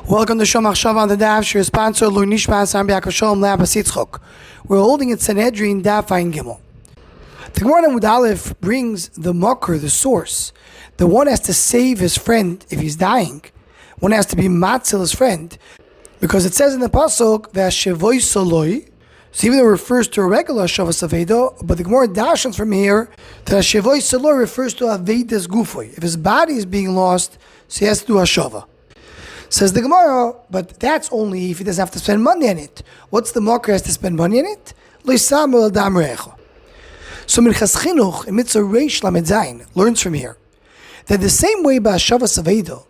Welcome to Shomach Shav on the Daf. Your sponsor, Lui Nishmas, I'm Yaakov Shalom Labas Yitzchok. We're holding in Sanhedrin Daf Ayin Gimel. The Gemara Amud Aleph brings the makor, the source. The one has to save his friend if he's dying. One has to be matzil his friend, because it says in the pasuk V'Hashevoi Soloi. So even though it refers to a regular Shavas Avedo, but the Gemara dashens from here that Hashevoi Soloi refers to Avedas Gufoi. If his body is being lost, so he has to do Hashava. Says the Gemara, but that's only if he doesn't have to spend money on it. What's the makor has to spend money on it? Lo yisam el dam re'echo. So Minchas Chinuch in Mitzvah Reish Lamed Zayin learns from here that the same way by Shavas Avedo,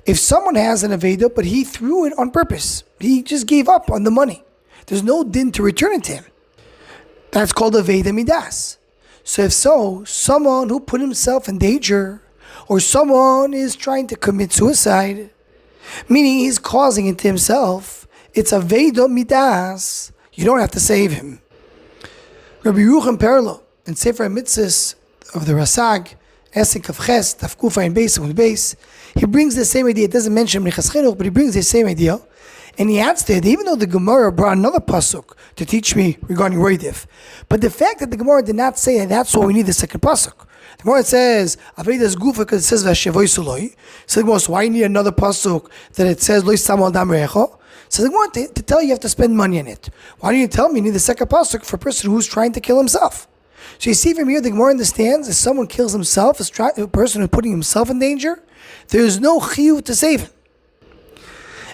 if someone has an Avedo but he threw it on purpose, he just gave up on the money, there's no din to return it to him. That's called Aveda Midas. So if so, someone who put himself in danger, or someone is trying to commit suicide, meaning he's causing it to himself, it's Aveda Midas, you don't have to save him. Rabbi Yerucham Perla in Sefer Mitzvahs of the Rasag, Esek of Ches, Tafkufa and Beis, he brings the same idea. It doesn't mention Minchas Chinuch, but he brings the same idea. And he adds to it, even though the Gemara brought another pasuk to teach me regarding Roidif, but the fact that the Gemara did not say that that's why we need the second pasuk. The Gemara says, Avedas Gufa, because it says V'Hashevoi Soloi. So the Gemara, so why you need another pasuk that it says Lo Yisam El Dam Re'echo? So the Gemara to tell you have to spend money on it. Why don't you tell me you need the second pasuk for a person who's trying to kill himself? So you see from here, the Gemara understands if someone kills himself, a person who's putting himself in danger, there is no chiyuv to save him.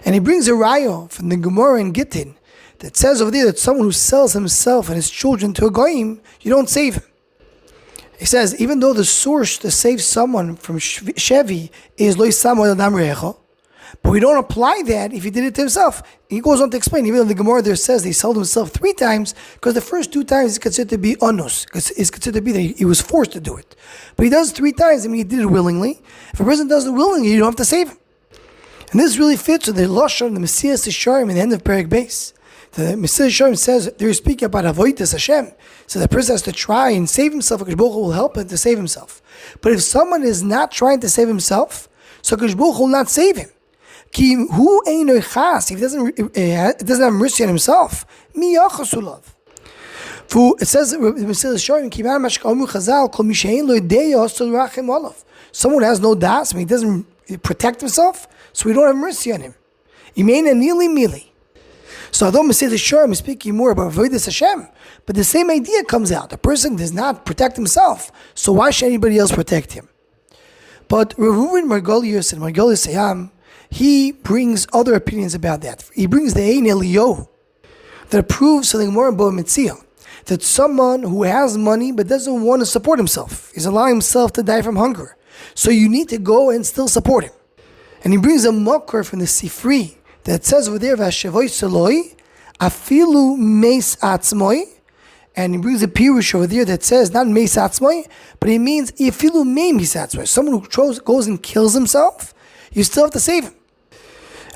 And he brings a raya from the Gemara in Gittin that says over there that someone who sells himself and his children to a goyim, you don't save him. He says, even though the source to save someone from Shevi is Lo Yisam El Dam Re'echo, but we don't apply that if he did it to himself. He goes on to explain, even though the Gemara there says he sold himself 3 times, because the first 2 times is considered to be onus, because it's considered to be that he was forced to do it. But he does 3 times, I mean he did it willingly. If a person does it willingly, you don't have to save him. And this really fits with the Lashon, the Messias Yisharim in the end of Perek Beis. The Messias Yisharim says, they're speaking about Avodas Hashem. So the person has to try and save himself, Akash Baruch Hu will help him to save himself. But if someone is not trying to save himself, so Akash Baruch Hu will not save him. Ki hu eino chas, if he doesn't have mercy on himself, mi yachasu love. It says in Messias Yisharim, Kiman mashkamu chazal, kol mi she'ein lo yedei so rachem olav. Someone has no das, I mean he doesn't protect himself, so we don't have mercy on him. Imein anili mili. So although Messias Yisharim is speaking more about Avodas Hashem, but the same idea comes out. The person does not protect himself, so why should anybody else protect him? But Reuven Margoliyos and Margoliyos Sayam, he brings other opinions about that. He brings the Ein Eliyahu that proves to the Gemara in Bo Metzia that someone who has money but doesn't want to support himself, is allowing himself to die from hunger. So you need to go and still support him. And he brings a makor from the Sifri that says over there, V'Hashevoi Soloi, Afilu Meis Atzmoi, and he brings a pirush over there that says, not Meis Atzmoi, but it means Afilu Meis Atzmoi. Someone who goes and kills himself, you still have to save him.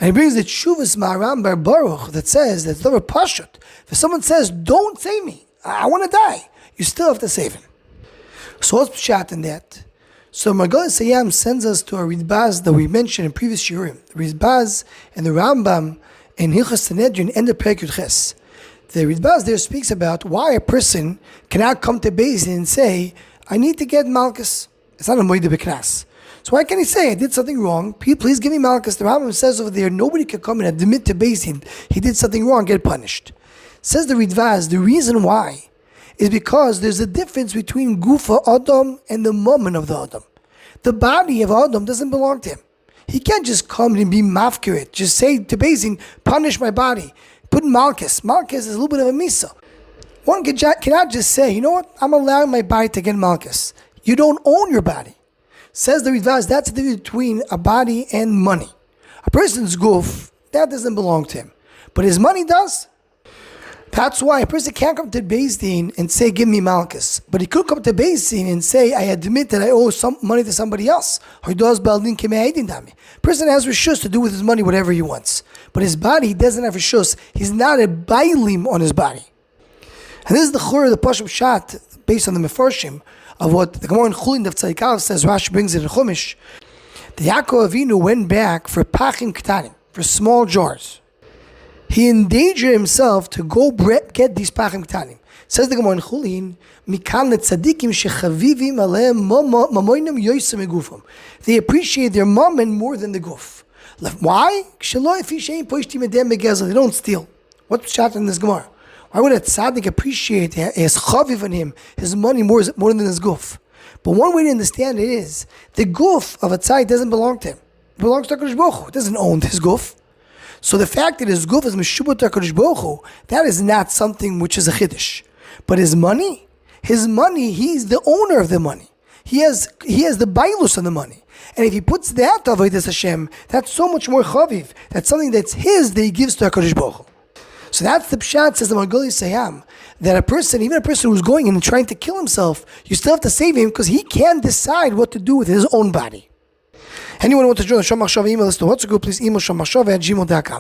And he brings the Tshuvas Ma'aram Bar Baruch that says, that's the Pashut. If someone says, don't save me, I want to die, you still have to save him. So what's pshat in that? So Margoliyos Sayam sends us to a Rizbaz that we mentioned in previous Shiurim. The Rizbaz and the Rambam in Hilchos Sanhedrin end of Perek Yud Ches. The Rizbaz there speaks about why a person cannot come to Beis Din and say, I need to get Malchus. It's not a Moed B'Knas. So why can he say, I did something wrong, please give me Malchus? The Rambam says over there, nobody can come and admit to Beis Din he did something wrong, get punished. Says the Rizbaz, the reason why is because there's a difference between Gufa Adam and the moment of the Adam. The body of Adam doesn't belong to him. He can't just come and be mafkirit, just say to Beis Din, punish my body, put in Malchus. Malchus is a little bit of a misa. One cannot just say, you know what, I'm allowing my body to get Malchus. You don't own your body. Says the Rizvaz, that's the difference between a body and money. A person's goof, that doesn't belong to him. But his money does. That's why a person can't come to Beis Din and say, give me Malchus. But he could come to Beis Din and say, I admit that I owe some money to somebody else. A person has reshus to do with his money whatever he wants. But his body, he doesn't have reshus. He's not a bailim on his body. And this is the chur, the Pashup Shat, based on the Mefarshim, of what the Gemara in Chulin of Tzadikav says, Rashi brings it in Chumash. The Yaakov Avinu went back for Pachim Ketanim, for small jars. He endangered himself to go get these pachim ktanim. Says the Gemara in Chulin, Mikan letzadikim shechavivim alehem mamoinam yoyse megufam. They appreciate their mammon more than the guf. Why? They don't steal. What's shot in this Gemara? Why would a tzaddik appreciate his chaviv on him, his money more than his guf? But one way to understand it is, the guf of a tzaddik doesn't belong to him. It belongs to HaKadosh Baruch Hu. It doesn't own his guf. So the fact that his guf is meshubah to HaKadosh Baruch Hu, that is not something which is a chiddush. But his money, he's the owner of the money. He has the bailus on the money. And if he puts that avodas Hashem, that's so much more chaviv. That's something that's his that he gives to HaKadosh Baruch Hu. So that's the pshat, says the Margoliyos, that even a person who's going and trying to kill himself, you still have to save him because he can decide what to do with his own body. Anyone who wants to join the Shom Machshava email list to WhatsApp group, please email shommachshava@gmail.com.